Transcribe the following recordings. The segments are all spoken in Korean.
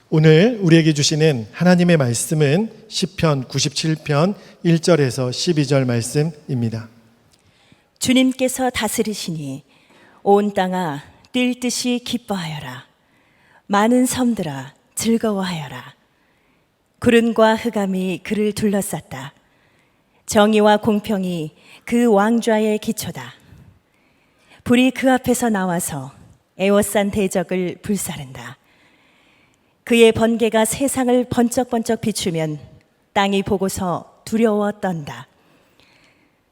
오늘 우리에게 주시는 하나님의 말씀은 시편 97편 1절에서 12절 말씀입니다. 주님께서 다스리시니 온 땅아 뛸 듯이 기뻐하여라. 많은 섬들아 즐거워하여라. 구름과 흑암이 그를 둘러쌌다. 정의와 공평이 그 왕좌의 기초다. 불이 그 앞에서 나와서 에워싼 대적을 불사른다. 그의 번개가 세상을 번쩍번쩍 비추면 땅이 보고서 두려워 떤다.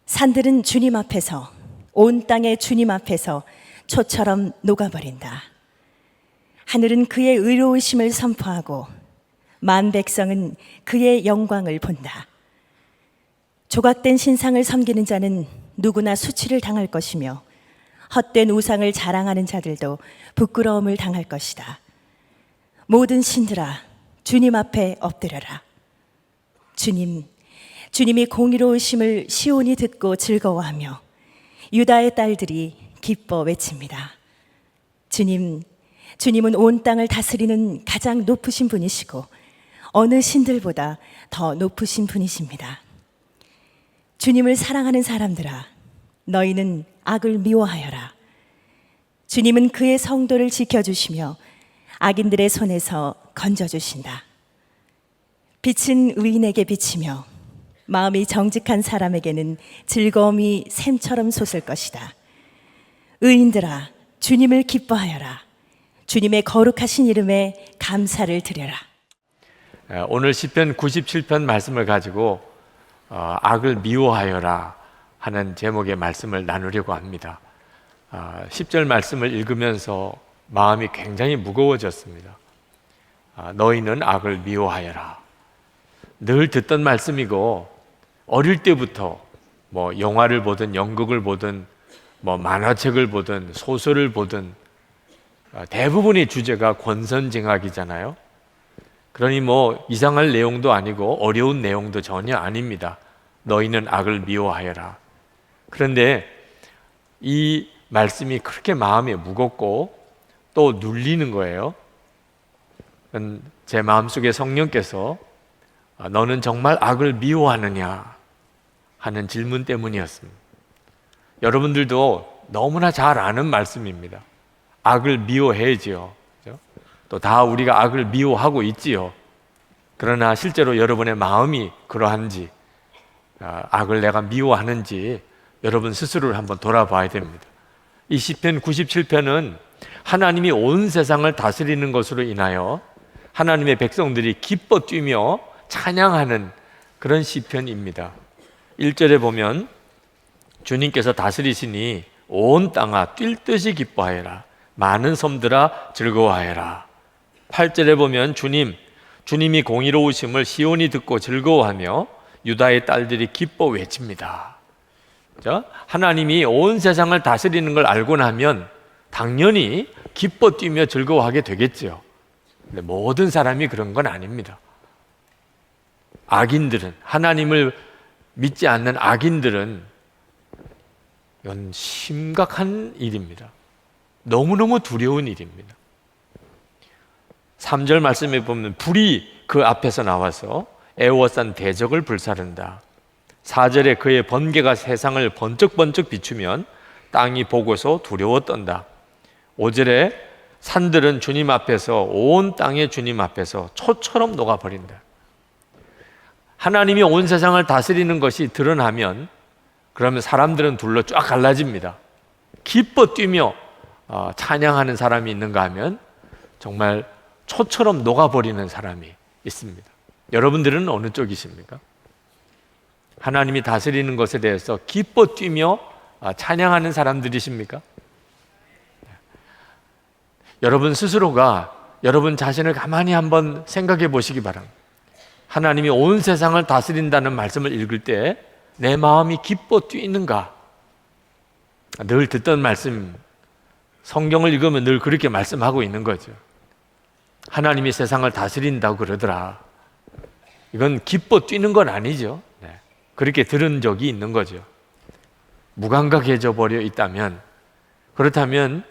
산들은 주님 앞에서, 온 땅의 주님 앞에서 초처럼 녹아버린다. 하늘은 그의 의로우심을 선포하고 만 백성은 그의 영광을 본다. 조각된 신상을 섬기는 자는 누구나 수치를 당할 것이며 헛된 우상을 자랑하는 자들도 부끄러움을 당할 것이다. 모든 신들아 주님 앞에 엎드려라. 주님이 공의로우심을 시온이 듣고 즐거워하며 유다의 딸들이 기뻐 외칩니다. 주님은 온 땅을 다스리는 가장 높으신 분이시고 어느 신들보다 더 높으신 분이십니다. 주님을 사랑하는 사람들아, 너희는 악을 미워하여라. 주님은 그의 성도를 지켜주시며 악인들의 손에서 건져주신다. 빛은 의인에게 비치며 마음이 정직한 사람에게는 즐거움이 샘처럼 솟을 것이다. 의인들아, 주님을 기뻐하여라. 주님의 거룩하신 이름에 감사를 드려라. 오늘 시편 97편 말씀을 가지고 악을 미워하여라 하는 제목의 말씀을 나누려고 합니다. 10절 말씀을 읽으면서 마음이 굉장히 무거워졌습니다. 너희는 악을 미워하여라. 늘 듣던 말씀이고 어릴 때부터 뭐 영화를 보든 연극을 보든 뭐 만화책을 보든 소설을 보든 대부분의 주제가 권선징악이잖아요. 그러니 뭐 이상할 내용도 아니고 어려운 내용도 전혀 아닙니다. 너희는 악을 미워하여라. 그런데 이 말씀이 그렇게 마음에 무겁고 또 눌리는 거예요. 제 마음속에 성령께서 너는 정말 악을 미워하느냐 하는 질문 때문이었습니다. 여러분들도 너무나 잘 아는 말씀입니다. 악을 미워해야지요. 또 다 우리가 악을 미워하고 있지요. 그러나 실제로 여러분의 마음이 그러한지, 악을 내가 미워하는지 여러분 스스로를 한번 돌아봐야 됩니다. 이 시편 97편은 하나님이 온 세상을 다스리는 것으로 인하여 하나님의 백성들이 기뻐 뛰며 찬양하는 그런 시편입니다. 1절에 보면 주님께서 다스리시니 온 땅아 뛸 듯이 기뻐하여라. 많은 섬들아 즐거워하여라. 8절에 보면 주님이 공의로우심을 시온이 듣고 즐거워하며 유다의 딸들이 기뻐 외칩니다. 하나님이 온 세상을 다스리는 걸 알고 나면 당연히 기뻐 뛰며 즐거워하게 되겠죠. 근데 모든 사람이 그런 건 아닙니다. 악인들은, 하나님을 믿지 않는 악인들은 이건 심각한 일입니다. 너무너무 두려운 일입니다. 3절 말씀에 보면 불이 그 앞에서 나와서 애워싼 대적을 불사른다. 4절에 그의 번개가 세상을 번쩍번쩍 비추면 땅이 보고서 두려워 떤다. 5절에 산들은 주님 앞에서, 온 땅의 주님 앞에서 초처럼 녹아버린다. 하나님이 온 세상을 다스리는 것이 드러나면 그러면 사람들은 둘로 쫙 갈라집니다. 기뻐 뛰며 찬양하는 사람이 있는가 하면 정말 초처럼 녹아버리는 사람이 있습니다. 여러분들은 어느 쪽이십니까? 하나님이 다스리는 것에 대해서 기뻐 뛰며 찬양하는 사람들이십니까? 여러분 스스로가 여러분 자신을 가만히 한번 생각해 보시기 바랍니다. 하나님이 온 세상을 다스린다는 말씀을 읽을 때 내 마음이 기뻐 뛰는가? 늘 듣던 말씀, 성경을 읽으면 늘 그렇게 말씀하고 있는 거죠. 하나님이 세상을 다스린다고 그러더라. 이건 기뻐 뛰는 건 아니죠. 그렇게 들은 적이 있는 거죠. 무감각해져 버려 있다면, 그렇다면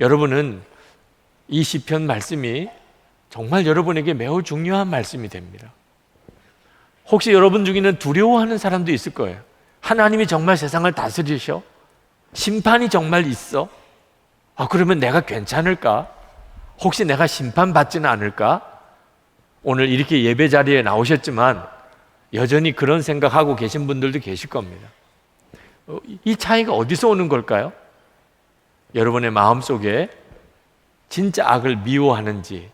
여러분은 이 시편 말씀이 정말 여러분에게 매우 중요한 말씀이 됩니다. 혹시 여러분 중에는 두려워하는 사람도 있을 거예요. 하나님이 정말 세상을 다스리셔? 심판이 정말 있어? 그러면 내가 괜찮을까? 혹시 내가 심판받지는 않을까? 오늘 이렇게 예배 자리에 나오셨지만 여전히 그런 생각하고 계신 분들도 계실 겁니다. 이 차이가 어디서 오는 걸까요? 여러분의 마음속에 진짜 악을 미워하는지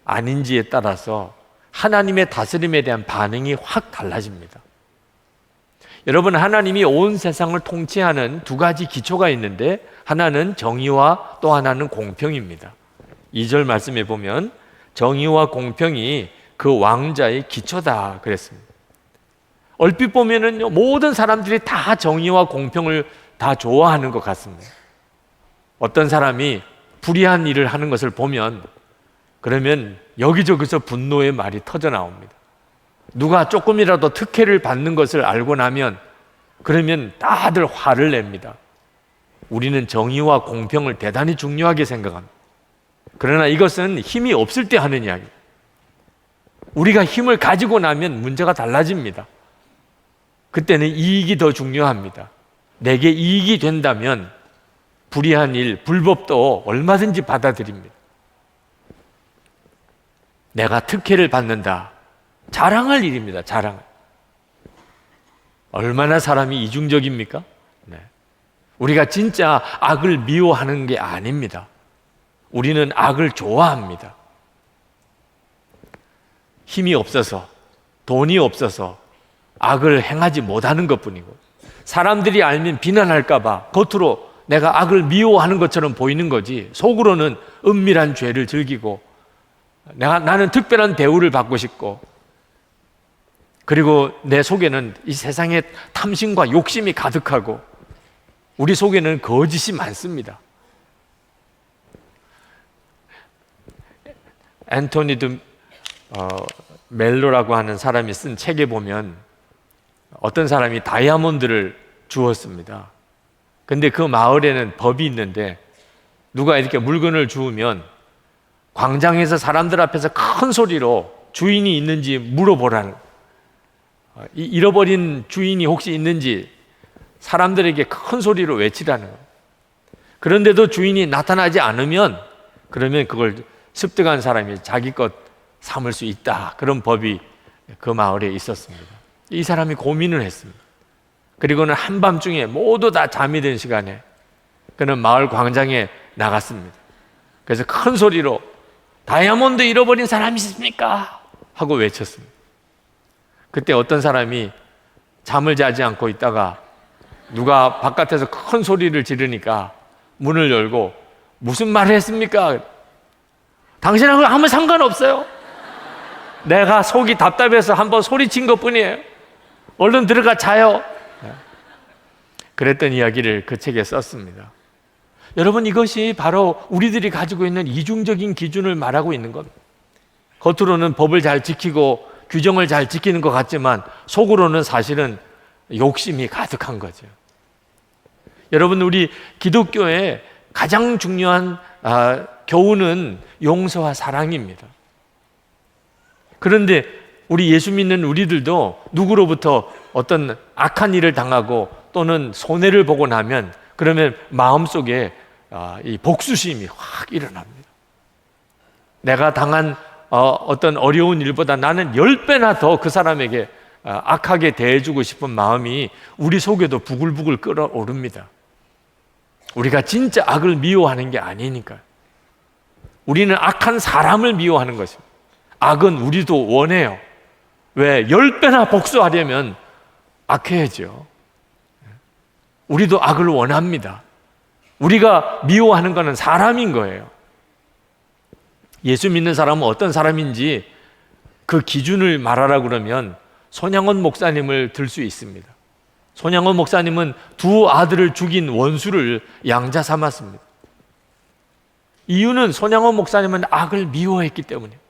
아닌지에 따라서 하나님의 다스림에 대한 반응이 확 달라집니다. 여러분, 하나님이 온 세상을 통치하는 두 가지 기초가 있는데 하나는 정의와 또 하나는 공평입니다. 2절 말씀에 보면 정의와 공평이 그 왕자의 기초다 그랬습니다. 얼핏 보면은 모든 사람들이 다 정의와 공평을 다 좋아하는 것 같습니다. 어떤 사람이 불의한 일을 하는 것을 보면 그러면 여기저기서 분노의 말이 터져 나옵니다. 누가 조금이라도 특혜를 받는 것을 알고 나면 그러면 다들 화를 냅니다. 우리는 정의와 공평을 대단히 중요하게 생각합니다. 그러나 이것은 힘이 없을 때 하는 이야기. 우리가 힘을 가지고 나면 문제가 달라집니다. 그때는 이익이 더 중요합니다. 내게 이익이 된다면 불의한 일, 불법도 얼마든지 받아들입니다. 내가 특혜를 받는다. 자랑할 일입니다. 자랑. 얼마나 사람이 이중적입니까? 네. 우리가 진짜 악을 미워하는 게 아닙니다. 우리는 악을 좋아합니다. 힘이 없어서, 돈이 없어서 악을 행하지 못하는 것뿐이고, 사람들이 알면 비난할까봐 겉으로 내가 악을 미워하는 것처럼 보이는 거지, 속으로는 은밀한 죄를 즐기고 나는 특별한 대우를 받고 싶고, 그리고 내 속에는 이 세상에 탐심과 욕심이 가득하고 우리 속에는 거짓이 많습니다. 앤토니 멜로라고 하는 사람이 쓴 책에 보면 어떤 사람이 다이아몬드를 주었습니다. 근데 그 마을에는 법이 있는데 누가 이렇게 물건을 주우면 광장에서 사람들 앞에서 큰 소리로 주인이 있는지 물어보라는, 잃어버린 주인이 혹시 있는지 사람들에게 큰 소리로 외치라는 거예요. 그런데도 주인이 나타나지 않으면 그러면 그걸 습득한 사람이 자기 것 삼을 수 있다. 그런 법이 그 마을에 있었습니다. 이 사람이 고민을 했습니다. 그리고는 한밤중에 모두 다 잠이 든 시간에 그는 마을 광장에 나갔습니다. 그래서 큰 소리로 다이아몬드 잃어버린 사람이 있습니까? 하고 외쳤습니다. 그때 어떤 사람이 잠을 자지 않고 있다가 누가 바깥에서 큰 소리를 지르니까 문을 열고 무슨 말을 했습니까? 당신하고 아무 상관없어요. 내가 속이 답답해서 한번 소리친 것뿐이에요. 얼른 들어가 자요. 그랬던 이야기를 그 책에 썼습니다. 여러분, 이것이 바로 우리들이 가지고 있는 이중적인 기준을 말하고 있는 겁니다. 겉으로는 법을 잘 지키고 규정을 잘 지키는 것 같지만 속으로는 사실은 욕심이 가득한 거죠. 여러분, 우리 기독교의 가장 중요한 교훈은 용서와 사랑입니다. 그런데 우리 예수 믿는 우리들도 누구로부터 어떤 악한 일을 당하고 또는 손해를 보고 나면 그러면 마음속에 이 복수심이 확 일어납니다. 내가 당한 어떤 어려운 일보다 나는 10배나 더 그 사람에게 악하게 대해주고 싶은 마음이 우리 속에도 부글부글 끓어오릅니다. 우리가 진짜 악을 미워하는 게 아니니까. 우리는 악한 사람을 미워하는 것입니다. 악은 우리도 원해요. 왜? 10배나 복수하려면 악해야죠. 우리도 악을 원합니다. 우리가 미워하는 것은 사람인 거예요. 예수 믿는 사람은 어떤 사람인지 그 기준을 말하라 그러면 손양원 목사님을 들 수 있습니다. 손양원 목사님은 두 아들을 죽인 원수를 양자 삼았습니다. 이유는 손양원 목사님은 악을 미워했기 때문이에요.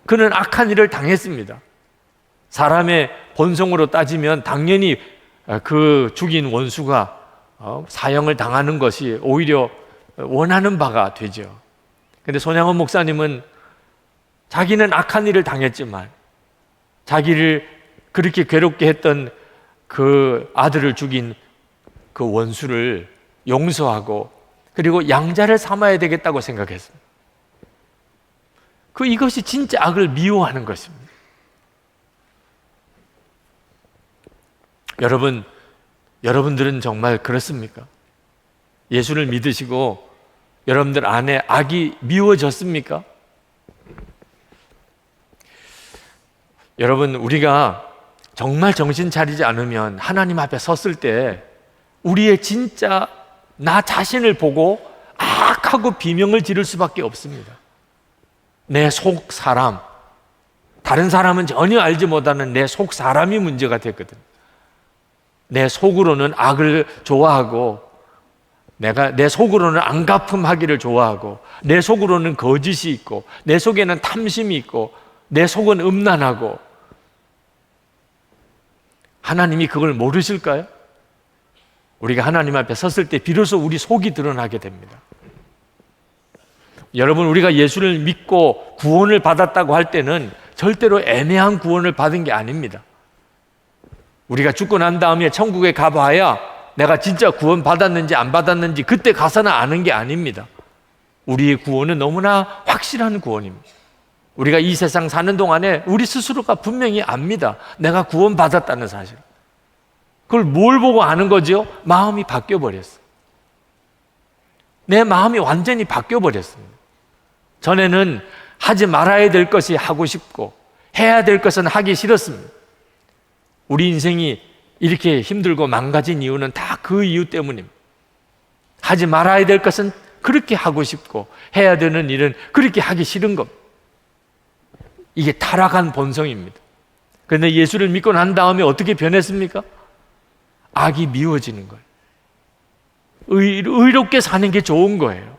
그는 악한 일을 당했습니다. 사람의 본성으로 따지면 당연히 그 죽인 원수가 사형을 당하는 것이 오히려 원하는 바가 되죠. 그런데 손양원 목사님은 자기는 악한 일을 당했지만 자기를 그렇게 괴롭게 했던 그 아들을 죽인 그 원수를 용서하고 그리고 양자를 삼아야 되겠다고 생각했습니다. 이것이 진짜 악을 미워하는 것입니다. 여러분들은 정말 그렇습니까? 예수를 믿으시고 여러분들 안에 악이 미워졌습니까? 여러분, 우리가 정말 정신 차리지 않으면 하나님 앞에 섰을 때 우리의 진짜 나 자신을 보고 악하고 비명을 지를 수밖에 없습니다. 내 속 사람, 다른 사람은 전혀 알지 못하는 내 속 사람이 문제가 됐거든. 내 속으로는 악을 좋아하고 내 속으로는 안갚음하기를 좋아하고 내 속으로는 거짓이 있고 내 속에는 탐심이 있고 내 속은 음란하고 하나님이 그걸 모르실까요? 우리가 하나님 앞에 섰을 때 비로소 우리 속이 드러나게 됩니다. 여러분, 우리가 예수를 믿고 구원을 받았다고 할 때는 절대로 애매한 구원을 받은 게 아닙니다. 우리가 죽고 난 다음에 천국에 가봐야 내가 진짜 구원 받았는지 안 받았는지 그때 가서는 아는 게 아닙니다. 우리의 구원은 너무나 확실한 구원입니다. 우리가 이 세상 사는 동안에 우리 스스로가 분명히 압니다. 내가 구원 받았다는 사실. 그걸 뭘 보고 아는 거죠? 마음이 바뀌어버렸어요. 내 마음이 완전히 바뀌어버렸습니다. 전에는 하지 말아야 될 것이 하고 싶고 해야 될 것은 하기 싫었습니다. 우리 인생이 이렇게 힘들고 망가진 이유는 다 그 이유 때문입니다. 하지 말아야 될 것은 그렇게 하고 싶고 해야 되는 일은 그렇게 하기 싫은 겁니다. 이게 타락한 본성입니다. 그런데 예수를 믿고 난 다음에 어떻게 변했습니까? 악이 미워지는 거예요. 의롭게 사는 게 좋은 거예요.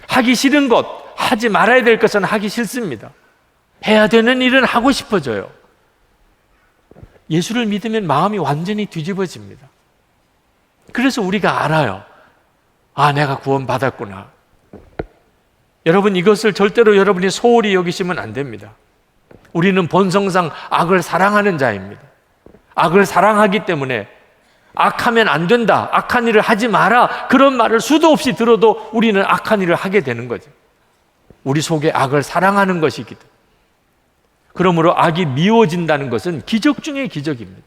하기 싫은 것, 하지 말아야 될 것은 하기 싫습니다. 해야 되는 일은 하고 싶어져요. 예수를 믿으면 마음이 완전히 뒤집어집니다. 그래서 우리가 알아요. 아, 내가 구원받았구나. 여러분, 이것을 절대로 여러분이 소홀히 여기시면 안 됩니다. 우리는 본성상 악을 사랑하는 자입니다. 악을 사랑하기 때문에 악하면 안 된다, 악한 일을 하지 마라, 그런 말을 수도 없이 들어도 우리는 악한 일을 하게 되는 거죠. 우리 속에 악을 사랑하는 것이기 때문에. 그러므로 악이 미워진다는 것은 기적 중의 기적입니다.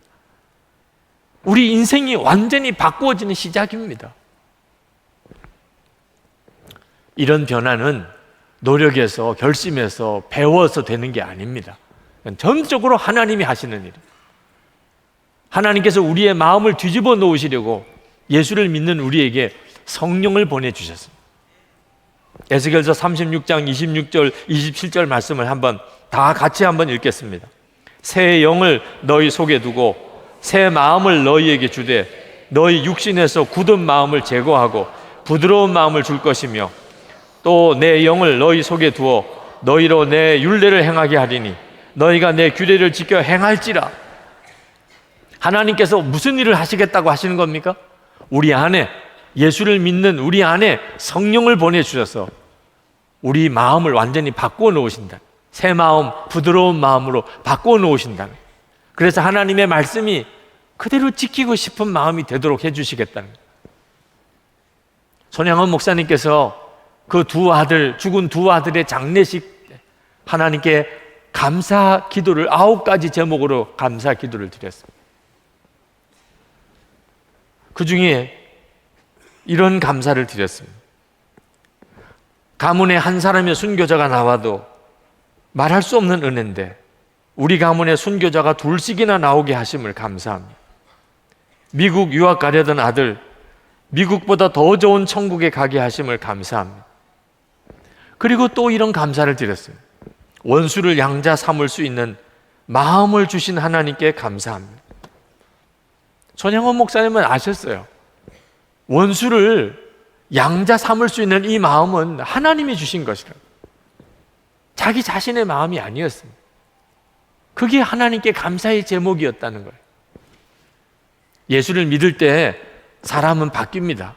우리 인생이 완전히 바꾸어지는 시작입니다. 이런 변화는 노력해서 결심해서 배워서 되는 게 아닙니다. 전적으로 하나님이 하시는 일입니다. 하나님께서 우리의 마음을 뒤집어 놓으시려고 예수를 믿는 우리에게 성령을 보내주셨습니다. 에스겔서 36장 26절 27절 말씀을 다 같이 한번 읽겠습니다. 새 영을 너희 속에 두고 새 마음을 너희에게 주되 너희 육신에서 굳은 마음을 제거하고 부드러운 마음을 줄 것이며 또 내 영을 너희 속에 두어 너희로 내 율례를 행하게 하리니 너희가 내 규례를 지켜 행할지라. 하나님께서 무슨 일을 하시겠다고 하시는 겁니까? 우리 안에, 예수를 믿는 우리 안에 성령을 보내주셔서 우리 마음을 완전히 바꾸어 놓으신다. 새 마음, 부드러운 마음으로 바꾸어 놓으신다. 그래서 하나님의 말씀이 그대로 지키고 싶은 마음이 되도록 해주시겠다는 거예요. 손양원 목사님께서 그 죽은 두 아들의 장례식 때 하나님께 감사 기도를 9가지 제목으로 감사 기도를 드렸습니다. 그 중에 이런 감사를 드렸습니다. 가문에 한 사람의 순교자가 나와도 말할 수 없는 은혜인데 우리 가문에 순교자가 둘씩이나 나오게 하심을 감사합니다. 미국 유학 가려던 아들, 미국보다 더 좋은 천국에 가게 하심을 감사합니다. 그리고 또 이런 감사를 드렸어요. 원수를 양자 삼을 수 있는 마음을 주신 하나님께 감사합니다. 손양원 목사님은 아셨어요. 원수를 양자 삼을 수 있는 이 마음은 하나님이 주신 것이라고. 자기 자신의 마음이 아니었습니다. 그게 하나님께 감사의 제목이었다는 거예요. 예수를 믿을 때 사람은 바뀝니다.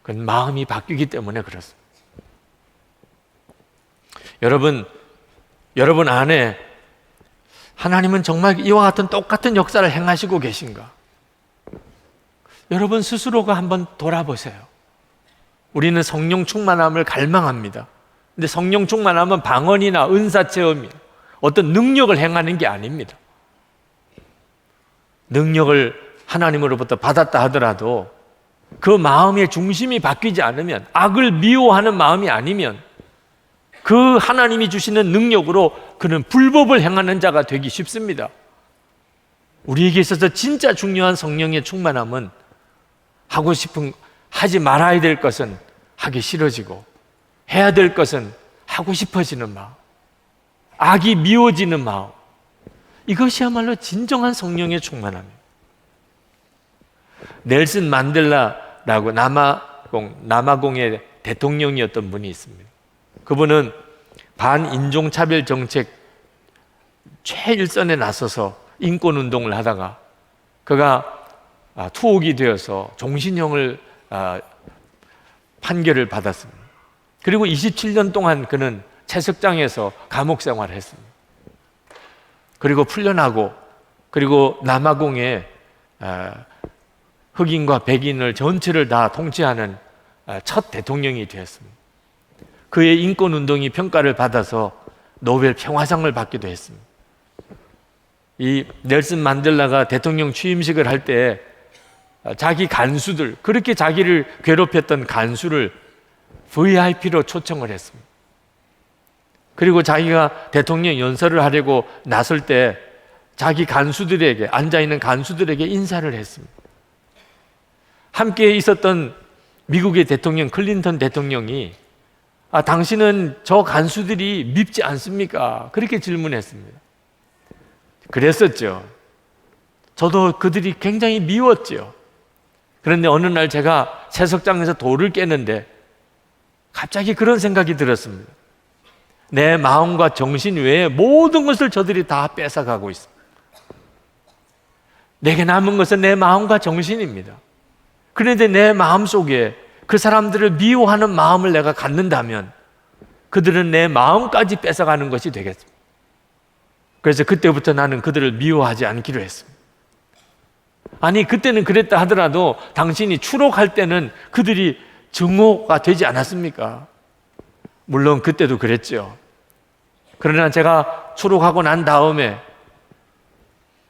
그건 마음이 바뀌기 때문에 그렇습니다. 여러분 안에 하나님은 정말 이와 같은 똑같은 역사를 행하시고 계신가? 여러분 스스로가 한번 돌아보세요. 우리는 성령 충만함을 갈망합니다. 근데 성령 충만함은 방언이나 은사 체험이 어떤 능력을 행하는 게 아닙니다. 능력을 하나님으로부터 받았다 하더라도 그 마음의 중심이 바뀌지 않으면, 악을 미워하는 마음이 아니면 그 하나님이 주시는 능력으로 그는 불법을 행하는 자가 되기 쉽습니다. 우리에게 있어서 진짜 중요한 성령의 충만함은 하지 말아야 될 것은 하기 싫어지고, 해야 될 것은 하고 싶어지는 마음, 악이 미워지는 마음, 이것이야말로 진정한 성령의 충만함입니다. 넬슨 만델라라고 남아공의 대통령이었던 분이 있습니다. 그분은 반인종차별 정책 최일선에 나서서 인권운동을 하다가 그가 투옥이 되어서 종신형을 판결을 받았습니다. 그리고 27년 동안 그는 채석장에서 감옥 생활을 했습니다. 그리고 풀려나고, 그리고 남아공의 흑인과 백인을 전체를 다 통치하는 첫 대통령이 되었습니다. 그의 인권운동이 평가를 받아서 노벨 평화상을 받기도 했습니다. 이 넬슨 만델라가 대통령 취임식을 할 때 자기 간수들, 그렇게 자기를 괴롭혔던 간수를 VIP로 초청을 했습니다. 그리고 자기가 대통령 연설을 하려고 나설 때 자기 간수들에게, 앉아있는 간수들에게 인사를 했습니다. 함께 있었던 미국의 대통령 클린턴 대통령이 당신은 저 간수들이 밉지 않습니까? 그렇게 질문했습니다. 그랬었죠. 저도 그들이 굉장히 미웠죠. 그런데 어느 날 제가 채석장에서 돌을 깨는데 갑자기 그런 생각이 들었습니다. 내 마음과 정신 외에 모든 것을 저들이 다 뺏어가고 있습니다. 내게 남은 것은 내 마음과 정신입니다. 그런데 내 마음 속에 그 사람들을 미워하는 마음을 내가 갖는다면 그들은 내 마음까지 뺏어가는 것이 되겠습니다. 그래서 그때부터 나는 그들을 미워하지 않기로 했습니다. 아니, 그때는 그랬다 하더라도 당신이 추록할 때는 그들이 증오가 되지 않았습니까? 물론 그때도 그랬죠. 그러나 제가 추록하고 난 다음에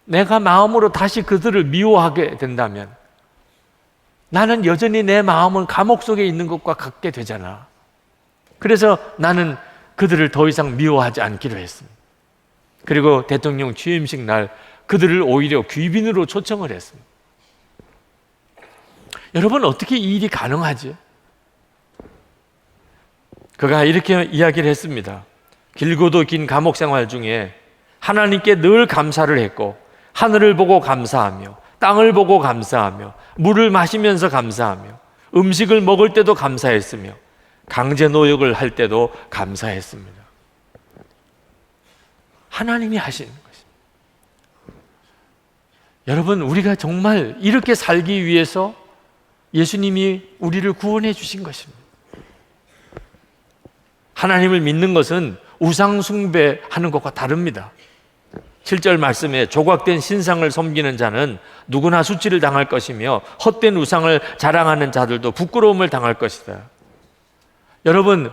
내가 마음으로 다시 그들을 미워하게 된다면 나는 여전히 내 마음은 감옥 속에 있는 것과 같게 되잖아. 그래서 나는 그들을 더 이상 미워하지 않기로 했습니다. 그리고 대통령 취임식 날 그들을 오히려 귀빈으로 초청을 했습니다. 여러분, 어떻게 이 일이 가능하지? 그가 이렇게 이야기를 했습니다. 길고도 긴 감옥 생활 중에 하나님께 늘 감사를 했고, 하늘을 보고 감사하며, 땅을 보고 감사하며, 물을 마시면서 감사하며, 음식을 먹을 때도 감사했으며, 강제 노역을 할 때도 감사했습니다. 하나님이 하시는 것입니다. 여러분, 우리가 정말 이렇게 살기 위해서 예수님이 우리를 구원해 주신 것입니다. 하나님을 믿는 것은 우상 숭배하는 것과 다릅니다. 7절 말씀에 조각된 신상을 섬기는 자는 누구나 수치를 당할 것이며 헛된 우상을 자랑하는 자들도 부끄러움을 당할 것이다. 여러분,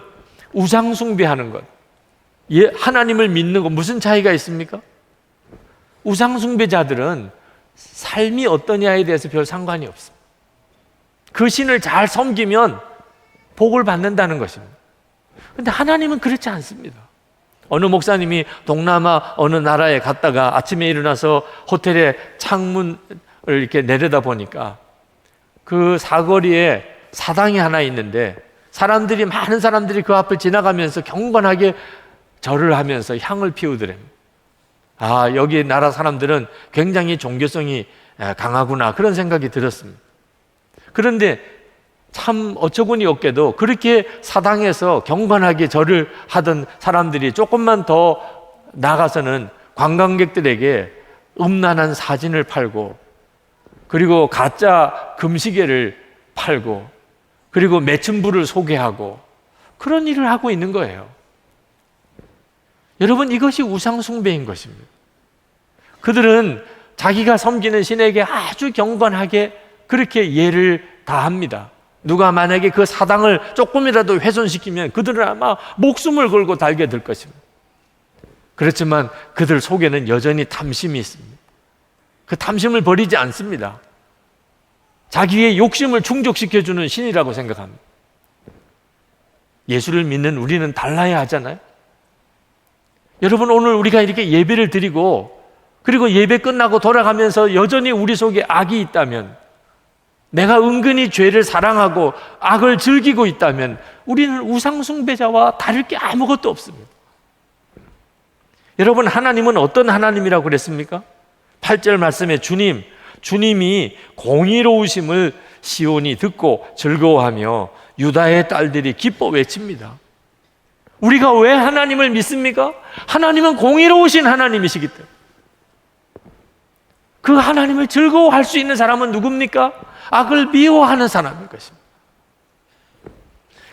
우상 숭배하는 것, 하나님을 믿는 것 무슨 차이가 있습니까? 우상 숭배자들은 삶이 어떠냐에 대해서 별 상관이 없습니다. 그 신을 잘 섬기면 복을 받는다는 것입니다. 그런데 하나님은 그렇지 않습니다. 어느 목사님이 동남아 어느 나라에 갔다가 아침에 일어나서 호텔의 창문을 이렇게 내려다 보니까 그 사거리에 사당이 하나 있는데 많은 사람들이 그 앞을 지나가면서 경건하게 절을 하면서 향을 피우더랍니다. 여기 나라 사람들은 굉장히 종교성이 강하구나, 그런 생각이 들었습니다. 그런데 참 어처구니 없게도 그렇게 사당에서 경건하게 절을 하던 사람들이 조금만 더 나가서는 관광객들에게 음란한 사진을 팔고, 그리고 가짜 금시계를 팔고, 그리고 매춘부를 소개하고, 그런 일을 하고 있는 거예요. 여러분, 이것이 우상숭배인 것입니다. 그들은 자기가 섬기는 신에게 아주 경건하게 그렇게 예를 다합니다. 누가 만약에 그 사당을 조금이라도 훼손시키면 그들은 아마 목숨을 걸고 달게 될 것입니다. 그렇지만 그들 속에는 여전히 탐심이 있습니다. 그 탐심을 버리지 않습니다. 자기의 욕심을 충족시켜주는 신이라고 생각합니다. 예수를 믿는 우리는 달라야 하잖아요. 여러분, 오늘 우리가 이렇게 예배를 드리고 그리고 예배 끝나고 돌아가면서 여전히 우리 속에 악이 있다면, 내가 은근히 죄를 사랑하고 악을 즐기고 있다면 우리는 우상숭배자와 다를 게 아무것도 없습니다. 여러분, 하나님은 어떤 하나님이라고 그랬습니까? 8절 말씀에 주님이 공의로우심을 시온이 듣고 즐거워하며 유다의 딸들이 기뻐 외칩니다. 우리가 왜 하나님을 믿습니까? 하나님은 공의로우신 하나님이시기 때문에. 그 하나님을 즐거워할 수 있는 사람은 누굽니까? 악을 미워하는 사람일 것입니다.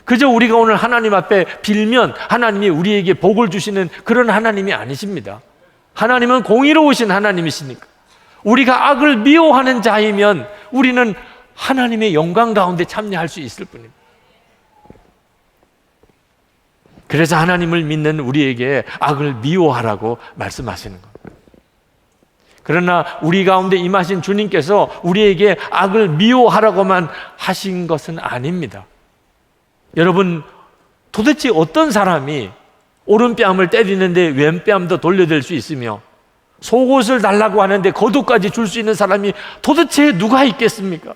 그저 우리가 오늘 하나님 앞에 빌면 하나님이 우리에게 복을 주시는 그런 하나님이 아니십니다. 하나님은 공의로우신 하나님이시니까. 우리가 악을 미워하는 자이면 우리는 하나님의 영광 가운데 참여할 수 있을 뿐입니다. 그래서 하나님을 믿는 우리에게 악을 미워하라고 말씀하시는 겁니다. 그러나 우리 가운데 임하신 주님께서 우리에게 악을 미워하라고만 하신 것은 아닙니다. 여러분, 도대체 어떤 사람이 오른뺨을 때리는데 왼뺨도 돌려댈 수 있으며 속옷을 달라고 하는데 겉옷까지 줄 수 있는 사람이 도대체 누가 있겠습니까?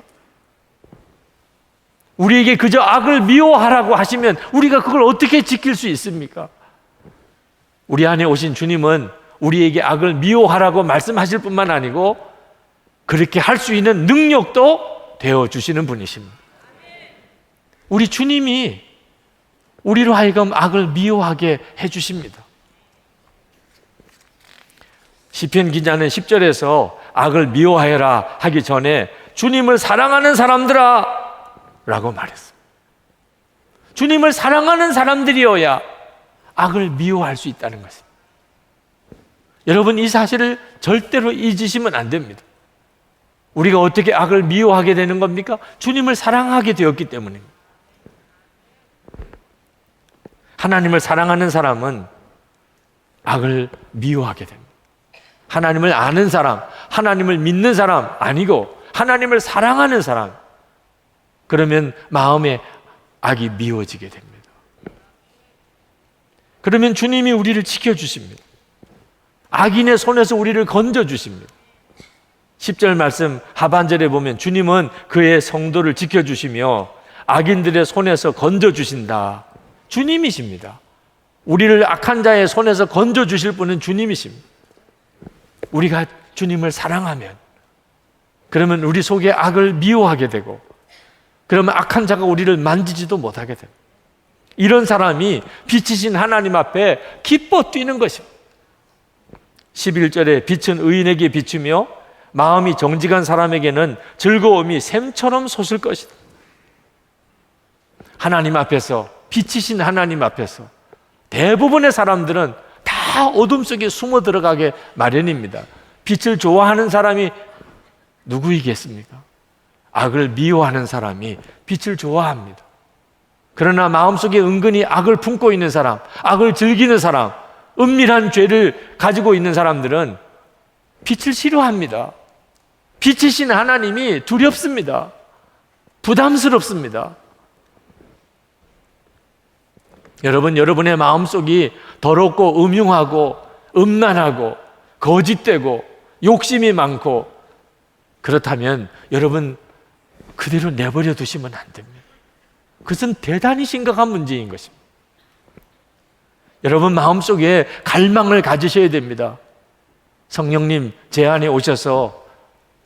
우리에게 그저 악을 미워하라고 하시면 우리가 그걸 어떻게 지킬 수 있습니까? 우리 안에 오신 주님은 우리에게 악을 미워하라고 말씀하실 뿐만 아니고 그렇게 할 수 있는 능력도 되어주시는 분이십니다. 우리 주님이 우리로 하여금 악을 미워하게 해주십니다. 시편 기자는 10절에서 악을 미워하여라 하기 전에 주님을 사랑하는 사람들아 라고 말했습니다. 주님을 사랑하는 사람들이어야 악을 미워할 수 있다는 것입니다. 여러분, 이 사실을 절대로 잊으시면 안 됩니다. 우리가 어떻게 악을 미워하게 되는 겁니까? 주님을 사랑하게 되었기 때문입니다. 하나님을 사랑하는 사람은 악을 미워하게 됩니다. 하나님을 아는 사람, 하나님을 믿는 사람 아니고 하나님을 사랑하는 사람, 그러면 마음에 악이 미워지게 됩니다. 그러면 주님이 우리를 지켜주십니다. 악인의 손에서 우리를 건져주십니다. 10절 말씀 하반절에 보면 주님은 그의 성도를 지켜주시며 악인들의 손에서 건져주신다. 주님이십니다. 우리를 악한 자의 손에서 건져주실 분은 주님이십니다. 우리가 주님을 사랑하면, 그러면 우리 속에 악을 미워하게 되고, 그러면 악한 자가 우리를 만지지도 못하게 됩니다. 이런 사람이 빛이신 하나님 앞에 기뻐 뛰는 것입니다. 11절에 빛은 의인에게 비추며 마음이 정직한 사람에게는 즐거움이 샘처럼 솟을 것이다. 하나님 앞에서, 빛이신 하나님 앞에서 대부분의 사람들은 다 어둠 속에 숨어 들어가게 마련입니다. 빛을 좋아하는 사람이 누구이겠습니까? 악을 미워하는 사람이 빛을 좋아합니다. 그러나 마음속에 은근히 악을 품고 있는 사람, 악을 즐기는 사람, 은밀한 죄를 가지고 있는 사람들은 빛을 싫어합니다. 빛이신 하나님이 두렵습니다. 부담스럽습니다. 여러분, 여러분의 마음속이 더럽고 음흉하고 음란하고 거짓되고 욕심이 많고 그렇다면 여러분 그대로 내버려 두시면 안 됩니다. 그것은 대단히 심각한 문제인 것입니다. 여러분 마음속에 갈망을 가지셔야 됩니다. 성령님 제 안에 오셔서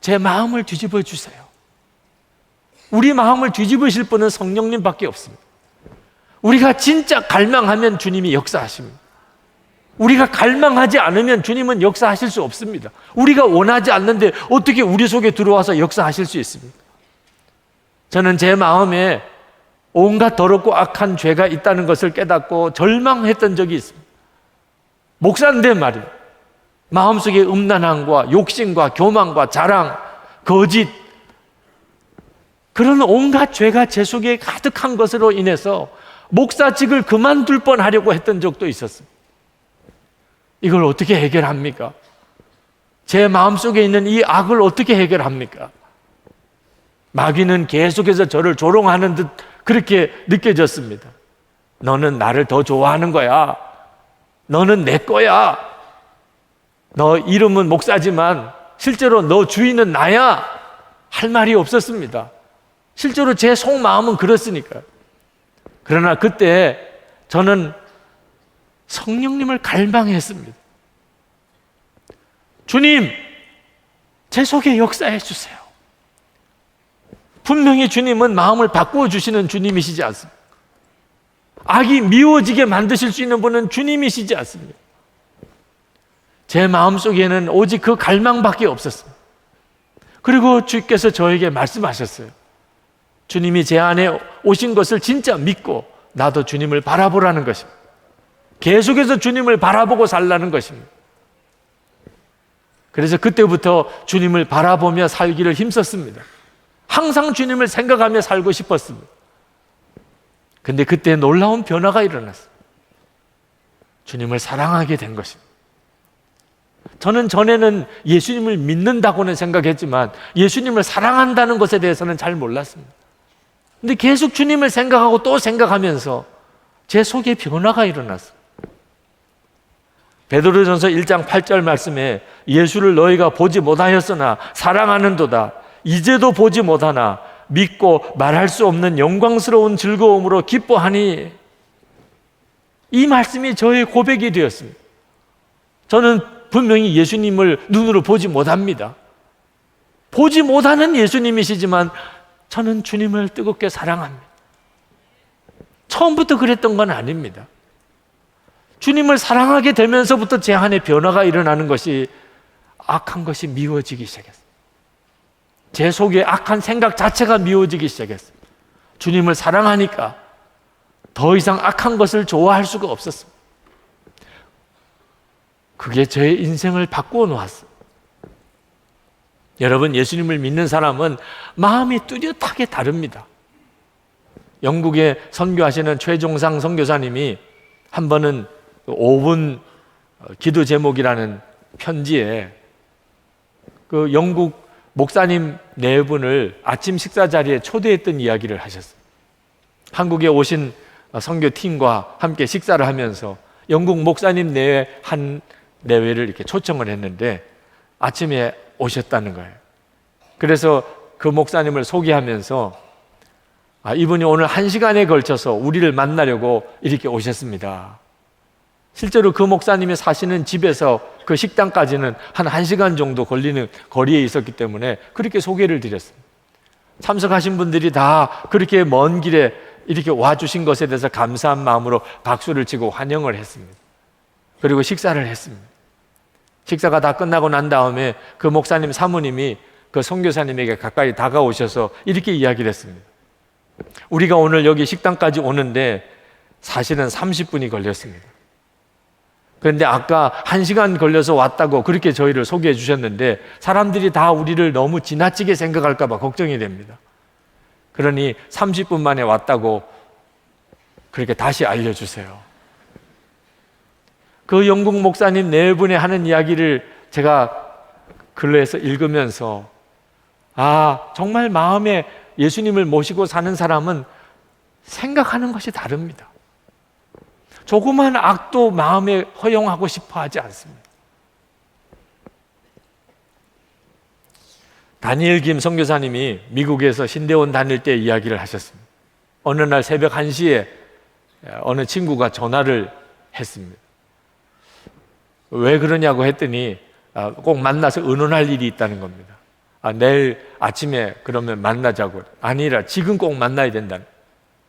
제 마음을 뒤집어 주세요. 우리 마음을 뒤집으실 분은 성령님밖에 없습니다. 우리가 진짜 갈망하면 주님이 역사하십니다. 우리가 갈망하지 않으면 주님은 역사하실 수 없습니다. 우리가 원하지 않는데 어떻게 우리 속에 들어와서 역사하실 수 있습니까? 저는 제 마음에 온갖 더럽고 악한 죄가 있다는 것을 깨닫고 절망했던 적이 있습니다. 목사인데 말이에요. 마음속에 음란함과 욕심과 교만과 자랑, 거짓, 그런 온갖 죄가 제 속에 가득한 것으로 인해서 목사직을 그만둘 뻔하려고 했던 적도 있었습니다. 이걸 어떻게 해결합니까? 제 마음속에 있는 이 악을 어떻게 해결합니까? 마귀는 계속해서 저를 조롱하는 듯 그렇게 느껴졌습니다. 너는 나를 더 좋아하는 거야. 너는 내 거야. 너 이름은 목사지만 실제로 너 주인은 나야. 할 말이 없었습니다. 실제로 제 속마음은 그렇으니까. 그러나 그때 저는 성령님을 갈망했습니다. 주님, 제 속에 역사해 주세요. 분명히 주님은 마음을 바꾸어 주시는 주님이시지 않습니까? 악이 미워지게 만드실 수 있는 분은 주님이시지 않습니까? 제 마음속에는 오직 그 갈망밖에 없었습니다. 그리고 주께서 저에게 말씀하셨어요. 주님이 제 안에 오신 것을 진짜 믿고 나도 주님을 바라보라는 것입니다. 계속해서 주님을 바라보고 살라는 것입니다. 그래서 그때부터 주님을 바라보며 살기를 힘썼습니다. 항상 주님을 생각하며 살고 싶었습니다. 근데 그때 놀라운 변화가 일어났어요. 주님을 사랑하게 된 것입니다. 저는 전에는 예수님을 믿는다고는 생각했지만 예수님을 사랑한다는 것에 대해서는 잘 몰랐습니다. 근데 계속 주님을 생각하고 또 생각하면서 제 속에 변화가 일어났어요. 베드로전서 1장 8절 말씀에 예수를 너희가 보지 못하였으나 사랑하는도다. 이제도 보지 못하나 믿고 말할 수 없는 영광스러운 즐거움으로 기뻐하니, 이 말씀이 저의 고백이 되었습니다. 저는 분명히 예수님을 눈으로 보지 못합니다. 보지 못하는 예수님이시지만 저는 주님을 뜨겁게 사랑합니다. 처음부터 그랬던 건 아닙니다. 주님을 사랑하게 되면서부터 제 안에 변화가 일어나는 것이, 악한 것이 미워지기 시작했어요. 제 속에 악한 생각 자체가 미워지기 시작했어요. 주님을 사랑하니까 더 이상 악한 것을 좋아할 수가 없었습니다. 그게 저의 인생을 바꾸어 놓았어요. 여러분, 예수님을 믿는 사람은 마음이 뚜렷하게 다릅니다. 영국에 선교하시는 최종상 선교사님이 한 번은 5분 기도 제목이라는 편지에 그 영국 목사님 4분을 아침 식사 자리에 초대했던 이야기를 하셨어요. 한국에 오신 선교팀과 함께 식사를 하면서 영국 목사님 한 내외를 이렇게 초청을 했는데 아침에 오셨다는 거예요. 그래서 그 목사님을 소개하면서 이분이 오늘 1시간에 걸쳐서 우리를 만나려고 이렇게 오셨습니다. 실제로 그 목사님이 사시는 집에서 그 식당까지는 한 1시간 정도 걸리는 거리에 있었기 때문에 그렇게 소개를 드렸습니다. 참석하신 분들이 다 그렇게 먼 길에 이렇게 와주신 것에 대해서 감사한 마음으로 박수를 치고 환영을 했습니다. 그리고 식사를 했습니다. 식사가 다 끝나고 난 다음에 그 목사님 사모님이 그 선교사님에게 가까이 다가오셔서 이렇게 이야기를 했습니다. 우리가 오늘 여기 식당까지 오는데 사실은 30분이 걸렸습니다. 그런데 아까 1시간 걸려서 왔다고 그렇게 저희를 소개해 주셨는데 사람들이 다 우리를 너무 지나치게 생각할까 봐 걱정이 됩니다. 그러니 30분 만에 왔다고 그렇게 다시 알려주세요. 그 영국 목사님 4분이 하는 이야기를 제가 글로에서 읽으면서 정말 마음에 예수님을 모시고 사는 사람은 생각하는 것이 다릅니다. 조그만 악도 마음에 허용하고 싶어 하지 않습니다. 다니엘 김 선교사님이 미국에서 신대원 다닐 때 이야기를 하셨습니다. 어느 날 새벽 1시에 어느 친구가 전화를 했습니다. 왜 그러냐고 했더니 꼭 만나서 의논할 일이 있다는 겁니다. 내일 아침에 그러면 만나자고. 아니라 지금 꼭 만나야 된다는.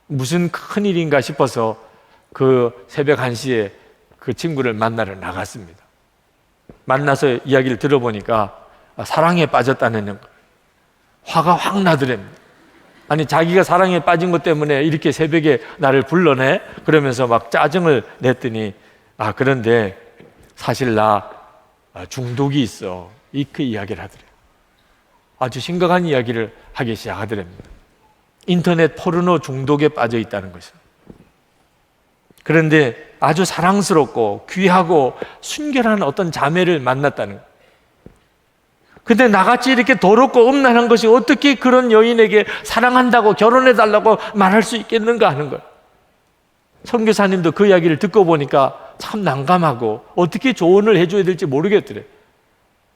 무슨 큰일인가 싶어서 그 새벽 1시에 그 친구를 만나러 나갔습니다. 만나서 이야기를 들어보니까 사랑에 빠졌다는 거예요. 화가 확 나더랍니다. 아니, 자기가 사랑에 빠진 것 때문에 이렇게 새벽에 나를 불러내? 그러면서 막 짜증을 냈더니 그런데 사실 나 중독이 있어. 그 이야기를 하더래요. 아주 심각한 이야기를 하기 시작하더랍니다. 인터넷 포르노 중독에 빠져 있다는 것이죠. 그런데 아주 사랑스럽고 귀하고 순결한 어떤 자매를 만났다는 거예요. 근데 나같이 이렇게 더럽고 음란한 것이 어떻게 그런 여인에게 사랑한다고 결혼해달라고 말할 수 있겠는가 하는 거예요. 선교사님도 그 이야기를 듣고 보니까 참 난감하고 어떻게 조언을 해줘야 될지 모르겠더래.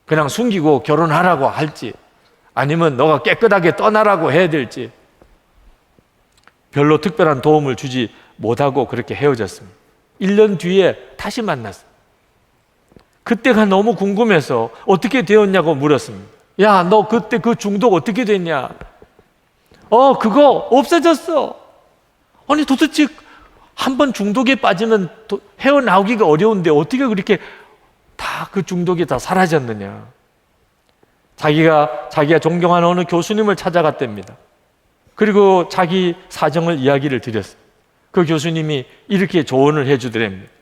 그냥 숨기고 결혼하라고 할지 아니면 너가 깨끗하게 떠나라고 해야 될지 별로 특별한 도움을 주지 못하고 그렇게 헤어졌습니다. 1년 뒤에 다시 만났어요. 그때가 너무 궁금해서 어떻게 되었냐고 물었습니다. 야, 너 그때 그 중독 어떻게 됐냐? 그거 없어졌어. 아니 도대체 한번 중독에 빠지면 헤어나오기가 어려운데 어떻게 그렇게 다 그 중독이 다 사라졌느냐? 자기가 존경하는 어느 교수님을 찾아갔답니다. 그리고 자기 사정을 이야기를 드렸어요. 그 교수님이 이렇게 조언을 해주더랍니다.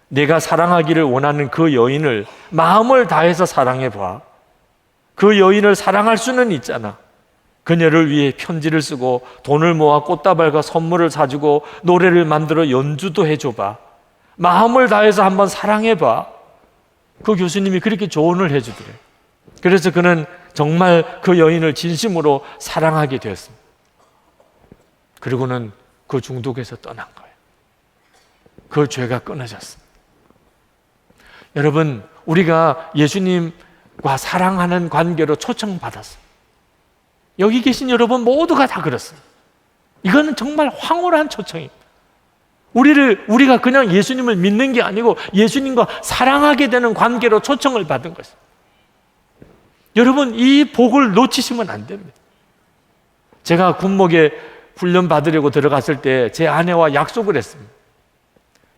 내가 사랑하기를 원하는 그 여인을 마음을 다해서 사랑해봐. 그 여인을 사랑할 수는 있잖아. 그녀를 위해 편지를 쓰고 돈을 모아 꽃다발과 선물을 사주고 노래를 만들어 연주도 해줘봐. 마음을 다해서 한번 사랑해봐. 그 교수님이 그렇게 조언을 해주더래요. 그래서 그는 정말 그 여인을 진심으로 사랑하게 되었습니다. 그리고는 그 중독에서 떠난 거예요. 그 죄가 끊어졌습니다. 여러분, 우리가 예수님과 사랑하는 관계로 초청받았어요. 여기 계신 여러분 모두가 다 그렇습니다. 이거는 정말 황홀한 초청입니다. 우리가 그냥 예수님을 믿는 게 아니고 예수님과 사랑하게 되는 관계로 초청을 받은 것입니다. 여러분, 이 복을 놓치시면 안 됩니다. 제가 군목에 훈련 받으려고 들어갔을 때 제 아내와 약속을 했습니다.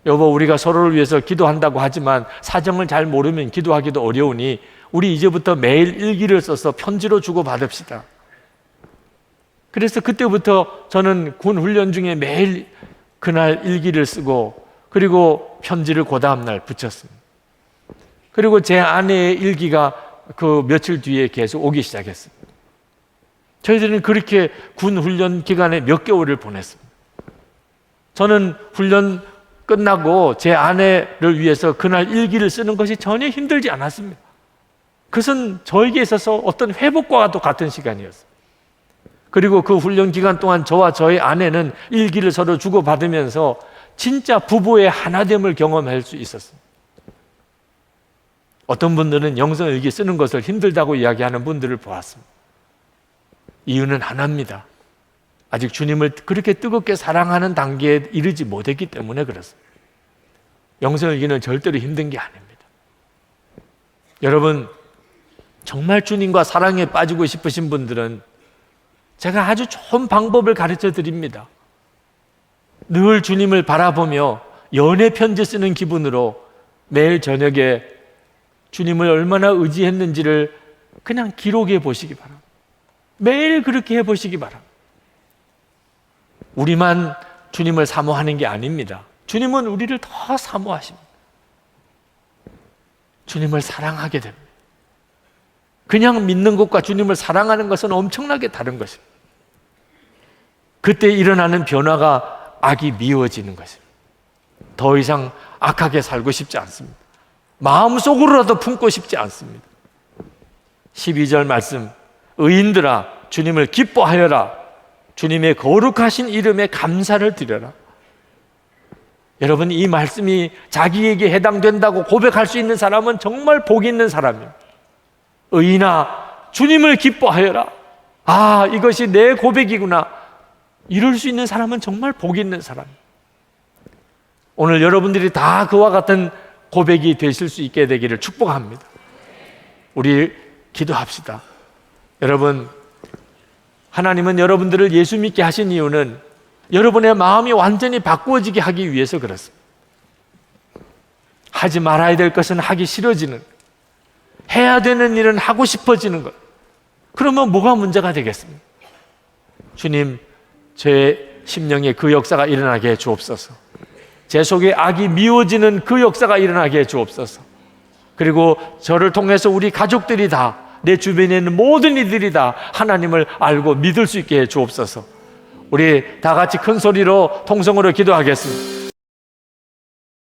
여보, 우리가 서로를 위해서 기도한다고 하지만 사정을 잘 모르면 기도하기도 어려우니 우리 이제부터 매일 일기를 써서 편지로 주고받읍시다. 그래서 그때부터 저는 군 훈련 중에 매일 그날 일기를 쓰고 그리고 편지를 그 다음날 붙였습니다. 그리고 제 아내의 일기가 그 며칠 뒤에 계속 오기 시작했습니다. 저희들은 그렇게 군 훈련 기간에 몇 개월을 보냈습니다. 저는 훈련 끝나고 제 아내를 위해서 그날 일기를 쓰는 것이 전혀 힘들지 않았습니다. 그것은 저에게 있어서 어떤 회복과도 같은 시간이었어요. 그리고 그 훈련 기간 동안 저와 저의 아내는 일기를 서로 주고받으면서 진짜 부부의 하나됨을 경험할 수 있었습니다. 어떤 분들은 영성일기 쓰는 것을 힘들다고 이야기하는 분들을 보았습니다. 이유는 하나입니다. 아직 주님을 그렇게 뜨겁게 사랑하는 단계에 이르지 못했기 때문에 그렇습니다. 영성일기는 절대로 힘든 게 아닙니다. 여러분, 정말 주님과 사랑에 빠지고 싶으신 분들은 제가 아주 좋은 방법을 가르쳐 드립니다. 늘 주님을 바라보며 연애 편지 쓰는 기분으로 매일 저녁에 주님을 얼마나 의지했는지를 그냥 기록해 보시기 바랍니다. 매일 그렇게 해보시기 바랍니다. 우리만 주님을 사모하는 게 아닙니다. 주님은 우리를 더 사모하십니다. 주님을 사랑하게 됩니다. 그냥 믿는 것과 주님을 사랑하는 것은 엄청나게 다른 것입니다. 그때 일어나는 변화가 악이 미워지는 것입니다. 더 이상 악하게 살고 싶지 않습니다. 마음속으로라도 품고 싶지 않습니다. 12절 말씀, 의인들아 주님을 기뻐하여라. 주님의 거룩하신 이름에 감사를 드려라. 여러분, 이 말씀이 자기에게 해당된다고 고백할 수 있는 사람은 정말 복 있는 사람입니다. 의인아 주님을 기뻐하여라. 아, 이것이 내 고백이구나. 이럴 수 있는 사람은 정말 복 있는 사람입니다. 오늘 여러분들이 다 그와 같은 고백이 되실 수 있게 되기를 축복합니다. 우리 기도합시다. 여러분, 하나님은 여러분들을 예수 믿게 하신 이유는 여러분의 마음이 완전히 바꾸어지게 하기 위해서 그렇습니다. 하지 말아야 될 것은 하기 싫어지는, 해야 되는 일은 하고 싶어지는 것. 그러면 뭐가 문제가 되겠습니까? 주님, 제 심령에 그 역사가 일어나게 해 주옵소서. 제 속에 악이 미워지는 그 역사가 일어나게 해 주옵소서. 그리고 저를 통해서 우리 가족들이 다, 내 주변에 있는 모든 이들이 다 하나님을 알고 믿을 수 있게 해 주옵소서. 우리 다 같이 큰 소리로 통성으로 기도하겠습니다.